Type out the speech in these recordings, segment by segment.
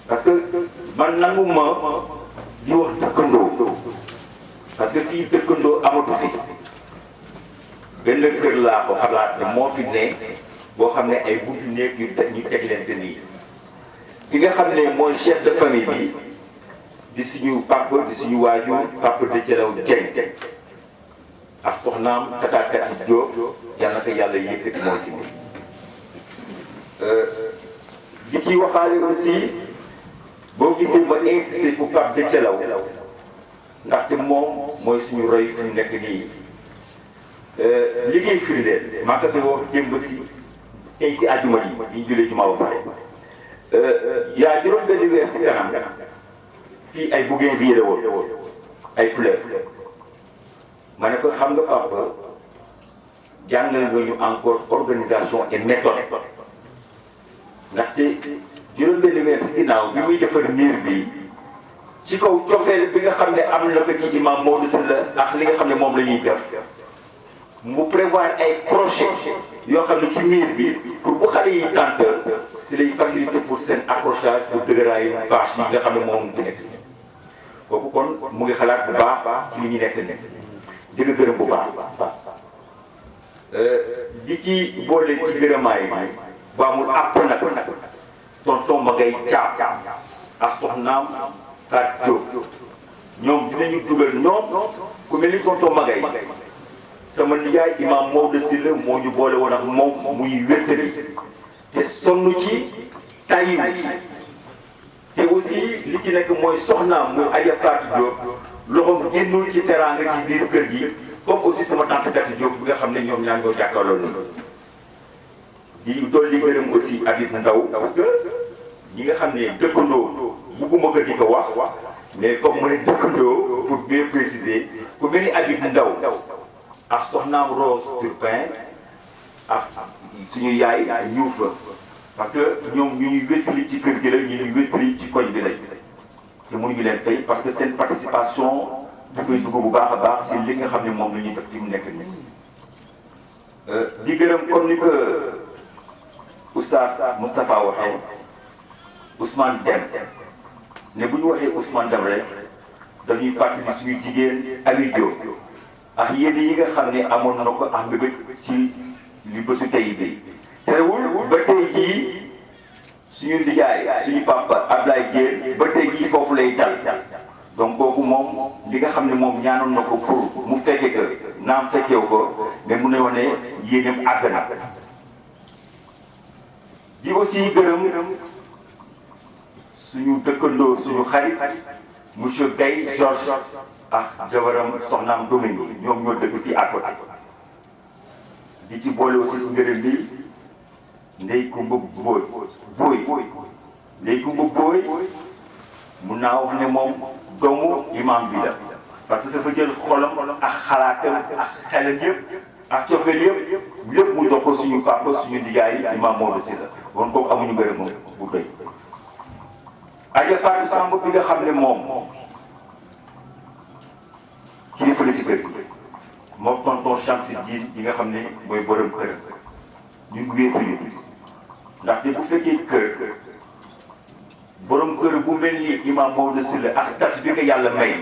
parce que man nanguma di wax dëkkandoo parce que fii dëkkandoo amatu fi benn kër laa ko xalaat ne moo fi ne boo xam ne ay buntu néeg ñu teg leen te nii ki nga xam ne mooy chef de famille bi di suñu papa di suñu waajur papa de Jalaw Dieng ak soxnaam Tata Diop yàlla na ko yàlla yëkkati moo ci di ci waxaale aussi boo gisee ma insisté pour Pape de Jalaw ndaxte moom mooy suñu roy fi ñu nekk nii liggéey firndeel maa ko wax démb si tey si àjjuma ji ñu julee jumaa ba pare yaa juróom benn weer si kanam fii ay bougainvilliers la woon ay fleurs ma ne ko xam nga papa jàngal nga ñu encore organisation et méthode ndaxte juróom benn weer si ginnaaw bi muy defar miir bi ci kaw cofeel bi nga xam ne am na ko ci imam Maodo Sylla ak li nga xam ne moom la ñuy def mu prévoir ay crochet yoo xam ne ci miir bi pour bu xale yi tànt si lay facilité pour seen accrochage pour dëgëraayu bâche yi nga xam ne moom fi nekk kooku kon mu ngi xalaat bu baax ci li ñu nekk nekk di nga gërëm bu baax di ci boole ci gërëmaay bi bu amul àpp nag tonton ma ngay caab ak soxnaam Faat Diop ñoom dinañu dugal ñoom ku mel ni tonton Magay sama nijaay imam Maodo Sylla moo ñu boole woon ak moom muy wéttali te sonn ci tayi te aussi li ci nekk mooy soxnaam muy Adja Fatou Diop loxoom génnul ci teraanga ci biir kër gi comme aussi sama tante Kati Diop bi nga xam ne ñoom ñaa ngi ko jàkkaarloo noonu di dolli gërëm aussi Habib Ndaw parce que ñi nga xam ne dëkkandoo bugguma ko di ko wax mais foog mu ne dëkkandoo pour bien préciser ku mel ni Habib Ndaw ak soxnaam Rose Turpin ak suñu yaay ñuuf la parce que ñoom ñu ñuy wéttali ci kër gi la ñu ñuy wéttali ci koñ bi lañ te mënuñu leen fay parce que seen participation da koy dugg bu baax a baax si li nga xam ne moom la ñuy def fi mu nekk nii di gërëm comme ni ko Oustaz Moustapha waxee Ousmane Deme ne bu ñu waxee Ousmane Deme rek dañuy fàttali suñu jigéen Ami Diop ak yéen yi nga xam ne amoon na ko am mbébét ci li bésu tey bi terewul ba tey jii suñu ndijaay suñu papa Ablaye Dieng ba tey jii foofu lay dal donc kooku moom li nga xam ne moom ñaanoon na ko pour mu fekke que naam fekkew ko mais mu ne woon ne yéenam àgg na di aussi gërëm suñu dëkkandoo suñu xarit monsieur Gaye Georges ak jabaram soxnaam Dominique ñoom ñoo dëkk fii à côté di ci boole aussi su ngërëm bi Ndey Kumba Booy Ndey Kumba Booy mun naa wax ne moom doomu imam bi la parce que dafa jël xolam ak xalaatam ak xelam yëpp ak cofeel yëpp mu jox ko suñu papa suñu ndijaay imam Maodo Sylla kon kooku amuñu ngërëm moom bu doy Adja Fatou Samb bi nga xam ne moom kilifa la ci kër gi moom tonton Chamsi Diin yi nga xam ne mooy borom kër ñun wéetuñu ndaxte bu fekkee kër borom kër bu mel ni imam Maodo Sylla ak tat bi ko yàlla may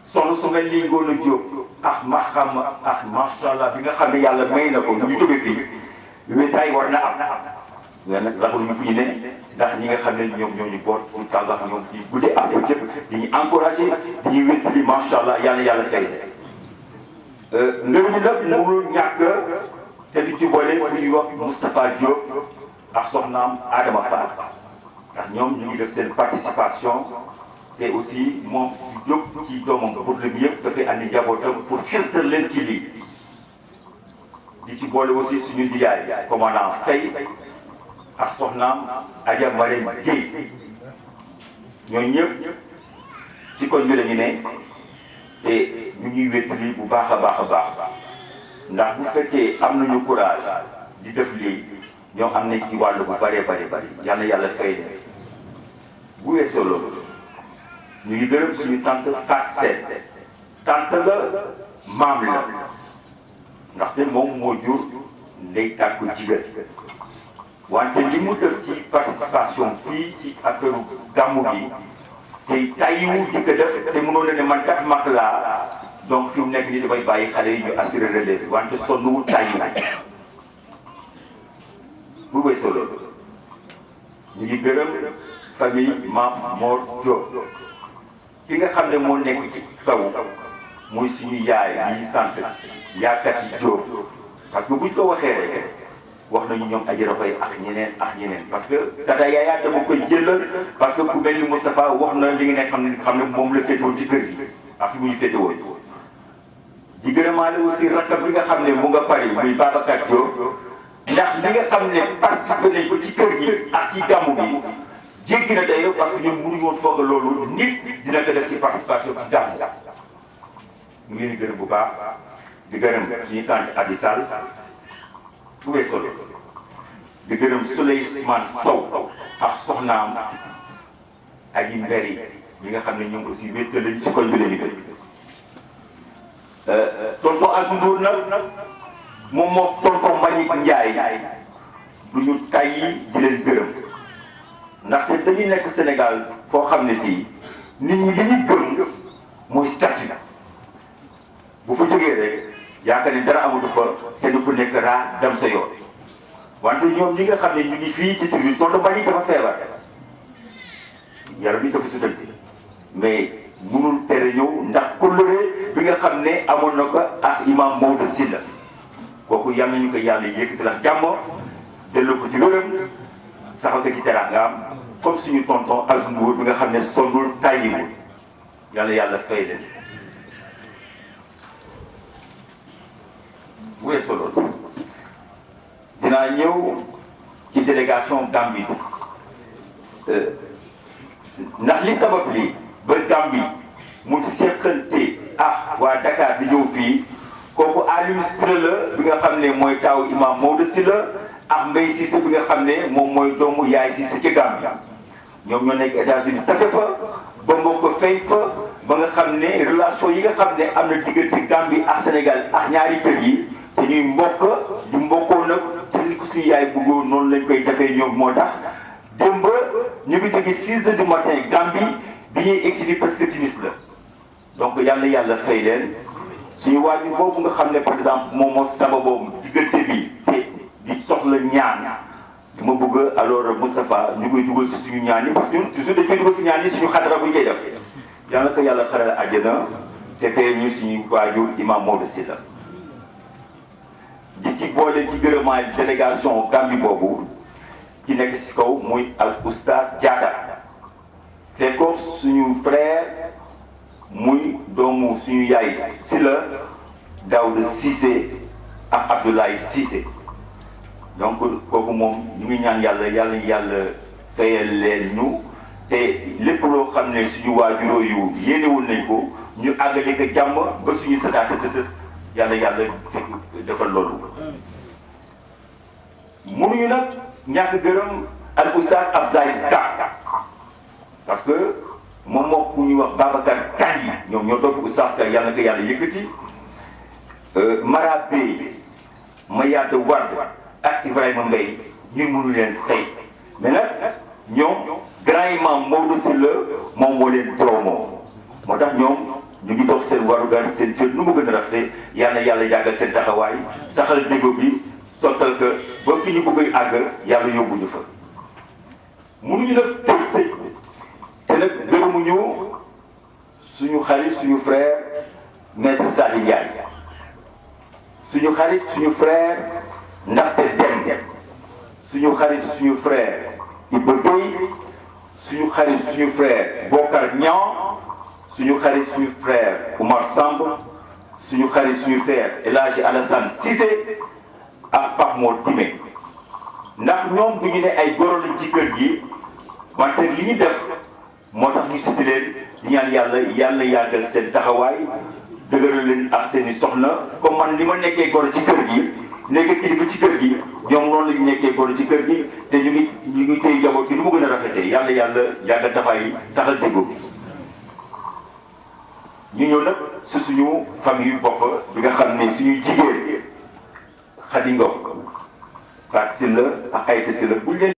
soxna su mel ni Ngoone Diop ak maxam ak macha allah bi nga xam ne yàlla may na ko ñu jóge fii wéetaay war na am mais nag raxul ñu fu ñu ne ndax ñi nga xam ne ñoom ñoo ñu boot pour tàllax ñoom ci guddee ak bëccëg di ñu encouragé di ñu wéttali macha allah yàlla fay ngër bi nag mënul ñàkk te di ci boole ku ñuy wax Moustapha Diop ak soxnaam Adama Fall ndax ñoom ñu ngi def seen participation te aussi moom di jóg ci doomam problème yëpp dafay andi njabootam pour xirtal leen ci lii di ci boole aussi suñu ndiyaay commandant Faye ak soxnaam Adja Marème Guèye ñooñu ñëpp ci koñ bi la ñu ne te ñu ñuy wéttali bu baax a baax ndax bu fekkee am nañu courage di def lii ñoom am nañ ci wàllu bu bëree bëri yàlla fay leen bu weesoo loolu ñu ngi gërëm suñu tante Fatou Sène tante la maam la ndaxte moom moo jur ndey tàkku jigéen wante li mu def ci participation fii ci affaire gàmmu gi te tàyyiwu di ko def te mënoon na ne man kat mag laa donc fi mu nekk nii damay bàyyi xale yi ñu assuré relève wante sonnuwul tàyyi bu weesoo loolu ñu ngi gërëm famille Mame Mor Diop ki nga xam ne moo nekk ci kaw muy suñu yaay yi sant yaakati Diop parce que buñ ko waxee rek wax nañu ñoom Adjara Faye ak ñeneen parce que tata Yaya dama koy jëlal parce que ku mel ni Moustapha wax na li nga ne xam ne moom la féetewoo ci kër gi ak fi mu ñu féetewoo di gërëmaale aussi rakkam bi nga xam ne mu nga Paris muy Babacar Diop ndax li nga xam ne participé nañ ko ci kër gi ak ci gàmmu gi jéggi na dayo parce que ñun mënuñu woon foog loolu nit dina ko def ci participation ci gàmmu ñu ngi leen di gërëm bu baax di gërëm suñu tante Adi Sall bu weesoo di gërëm Souleymane Sow ak soxnaam ak yi mberi ñi nga xam ne ñoom aussi wéttal lañu ci koñ bi lañu gën tonton Assou Ndour nag moom moo tonton Mbagnick Ndiaye du ñu tàyyi di leen gërëm ndaxte dañuy nekk Sénégal foo xam ne fii nit ñi li ñuy gëm mooy statut bu fa jógee rek yaakaar ni dara amatu fa kenn ku nekk raa dem sa yoon wante ñoom ñi nga xam ne ñu ngi fii ci tribune tonton Mbagnick dafa feebar yaram bi dafa sutante mais mënul tere ñëw ndax kóllëre bi nga xam ne amoon na ko ak imam Maodo Sylla kooku yal nañu ko yàlla yëkkati la jàmm delloo ko ci wéram saxal ko ci teraangaam comme suñu tonton Assou Ndour bi nga xam ne sonnul tàyyiwul yàlla fay leen. bu weesoo loolu dinaa ñëw ci délégation Gambie ndax li sabab lii ba Gambie mu seqante waa Dakar di ñëw fii kooku Aliou Sylla la bi nga xam ne mooy taawu imam Maodo Sylla ak Mbaye Cissé bi nga xam ne moom mooy doomu Yaay Cissé ci Gambie ñoom ñoo nekk États-Unis tase fa ba mbokk fay fa ba nga xam ne relation yi nga xam ne am na diggante Gambie ak Sénégal ak ñaari kër yi te ñuy mbokk di mbokkoo nag te ni ko suñu yaay bëggoo noonu lañ koy defee ñoom moo tax démb ñu ngi jóge 6 heures du matin Gambie bi ñuy egsi parce que timis la donc yàlla fay leen suñu waajur boobu nga xam ne par exemple moom moo sama boobu diggante bi te di soxla ñaan dama bëgg alors Moustapha ñu koy dugal si suñu ñaan yi parce que toujours dañ koy dugal si ñaan yi suñu xadara bu ñu koy def yàlla ko yàlla xaral àjjana te fee ñu suñu waajur imam Maodo Sylla di ci boole ci gërëmaay délégation Gambie boobu ci nekk si kaw muy al oustaz Diatta te ko suñu frère muy doomu suñu yaay Sylla Daouda Cissé ak Abdoulaye Cissé donc kooku moom ñu ngi ñaan yàlla fayal leen ñu te lépp loo xam ne suñu waajuroo yu yéenewul nañ ko ñu àggale ko jàmm ba suñu sataata tëtë yàlla fekk defal loolu mënuñu nag ñàkk gërëm al oustaz Abdoulaye Ka parce que moom moo ku ñuy wax Babacar Kandji ñoom ñoo topp oustaz Ka yàlla na ko yàlla yëkkati Mara Bey Mayade Wade ak Ibrahima Mbaye ñun mënu leen fay mais nag ñoom grand imam Maodo Sylla moom moo leen promo moo tax ñoom ñu ngi toog seen warugar seen cër nu mu gën a rafetee yàlla yàggal seen taxawaay saxal dégo bi sottal que ba fi ñu bëgg àgg yàlla yóbbuñu fa mënuñu nag tëj te nag gërëmuñu suñu xarit suñu frère maître Sadi Ndiaye suñu xarit suñu frère ndaxte dem suñu xarit suñu frère Iba Gueye suñu xarit suñu frère Bokar Niang suñu xarit suñu frère Oumar Samb suñu xarit suñu frère El Hadji Alassane Cissé ak Pape Mor Timé ndax ñoom bu ñu ne ay goro lañ ci kër gi wante li ñu def moo tax ñu cité leen di ñaan yàlla yàggal seen taxawaay dëgëral leen ak seen i soxna comme man li ma nekkee goro ci kër gi nekk kilifa ci kër gi ñoom noonu la ñu nekkee goro ci kër gi te ñu ngi téye njaboot gi lu mu gën a rafetee yàlla yàggal taxawaay saxal déggu ñu ñëw nag si suñu famille bopp bi nga xam ne suñuy jigéen Khady Ngom Fatou Sylla ak Aïda Sylla buñ leen